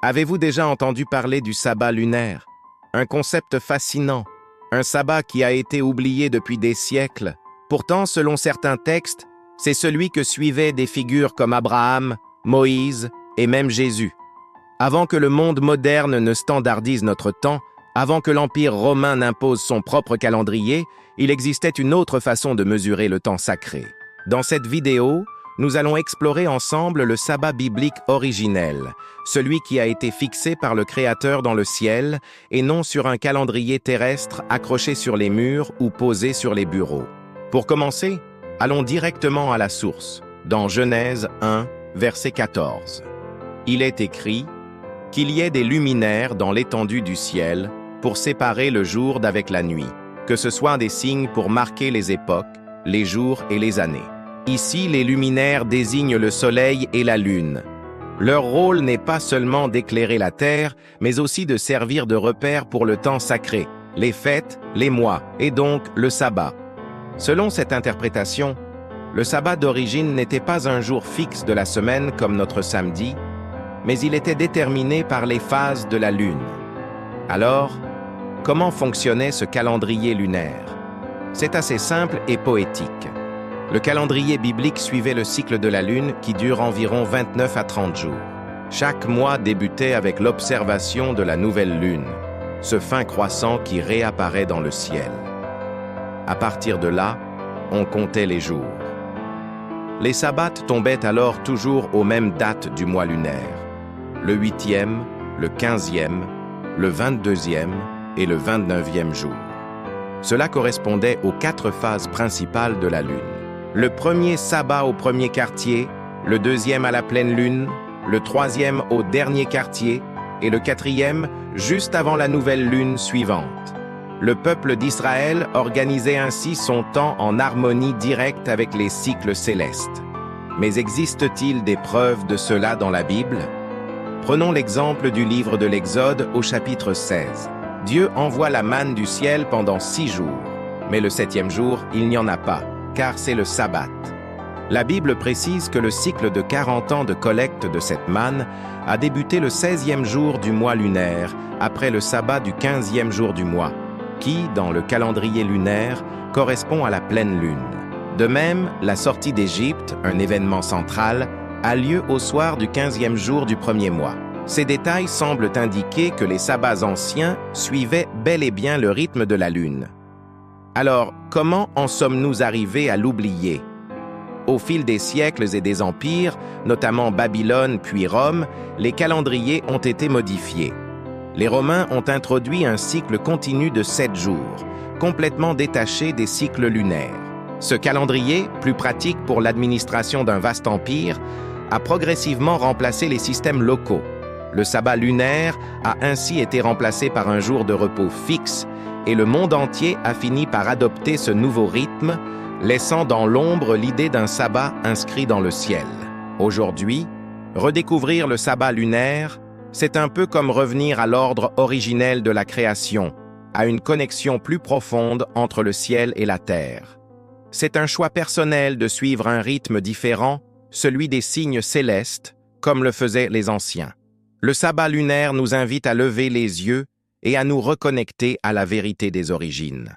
Avez-vous déjà entendu parler du sabbat lunaire? Un concept fascinant, un sabbat qui a été oublié depuis des siècles. Pourtant, selon certains textes, c'est celui que suivaient des figures comme Abraham, Moïse et même Jésus. Avant que le monde moderne ne standardise notre temps, avant que l'Empire romain n'impose son propre calendrier, il existait une autre façon de mesurer le temps sacré. Dans cette vidéo, nous allons explorer ensemble le sabbat biblique originel, celui qui a été fixé par le Créateur dans le ciel et non sur un calendrier terrestre accroché sur les murs ou posé sur les bureaux. Pour commencer, allons directement à la source, dans Genèse 1, verset 14. Il est écrit « Qu'il y ait des luminaires dans l'étendue du ciel pour séparer le jour d'avec la nuit, que ce soit des signes pour marquer les époques, les jours et les années. » Ici, les luminaires désignent le soleil et la lune. Leur rôle n'est pas seulement d'éclairer la terre, mais aussi de servir de repère pour le temps sacré, les fêtes, les mois, et donc le sabbat. Selon cette interprétation, le sabbat d'origine n'était pas un jour fixe de la semaine comme notre samedi, mais il était déterminé par les phases de la lune. Alors, comment fonctionnait ce calendrier lunaire? C'est assez simple et poétique. Le calendrier biblique suivait le cycle de la lune qui dure environ 29 à 30 jours. Chaque mois débutait avec l'observation de la nouvelle lune, ce fin croissant qui réapparaît dans le ciel. À partir de là, on comptait les jours. Les sabbats tombaient alors toujours aux mêmes dates du mois lunaire, le 8e, le 15e, le 22e et le 29e jour. Cela correspondait aux 4 phases principales de la lune. Le premier sabbat au premier quartier, le deuxième à la pleine lune, le troisième au dernier quartier et le quatrième juste avant la nouvelle lune suivante. Le peuple d'Israël organisait ainsi son temps en harmonie directe avec les cycles célestes. Mais existe-t-il des preuves de cela dans la Bible? Prenons l'exemple du livre de l'Exode au chapitre 16. Dieu envoie la manne du ciel pendant 6 jours, mais le 7e jour, il n'y en a pas, car c'est le sabbat. La Bible précise que le cycle de 40 ans de collecte de cette manne a débuté le 16e jour du mois lunaire, après le sabbat du 15e jour du mois, qui, dans le calendrier lunaire, correspond à la pleine lune. De même, la sortie d'Égypte, un événement central, a lieu au soir du 15e jour du premier mois. Ces détails semblent indiquer que les sabbats anciens suivaient bel et bien le rythme de la lune. Alors, comment en sommes-nous arrivés à l'oublier? Au fil des siècles et des empires, notamment Babylone puis Rome, les calendriers ont été modifiés. Les Romains ont introduit un cycle continu de 7 jours, complètement détaché des cycles lunaires. Ce calendrier, plus pratique pour l'administration d'un vaste empire, a progressivement remplacé les systèmes locaux. Le sabbat lunaire a ainsi été remplacé par un jour de repos fixe, et le monde entier a fini par adopter ce nouveau rythme, laissant dans l'ombre l'idée d'un sabbat inscrit dans le ciel. Aujourd'hui, redécouvrir le sabbat lunaire, c'est un peu comme revenir à l'ordre originel de la création, à une connexion plus profonde entre le ciel et la terre. C'est un choix personnel de suivre un rythme différent, celui des signes célestes, comme le faisaient les anciens. Le sabbat lunaire nous invite à lever les yeux et à nous reconnecter à la vérité des origines.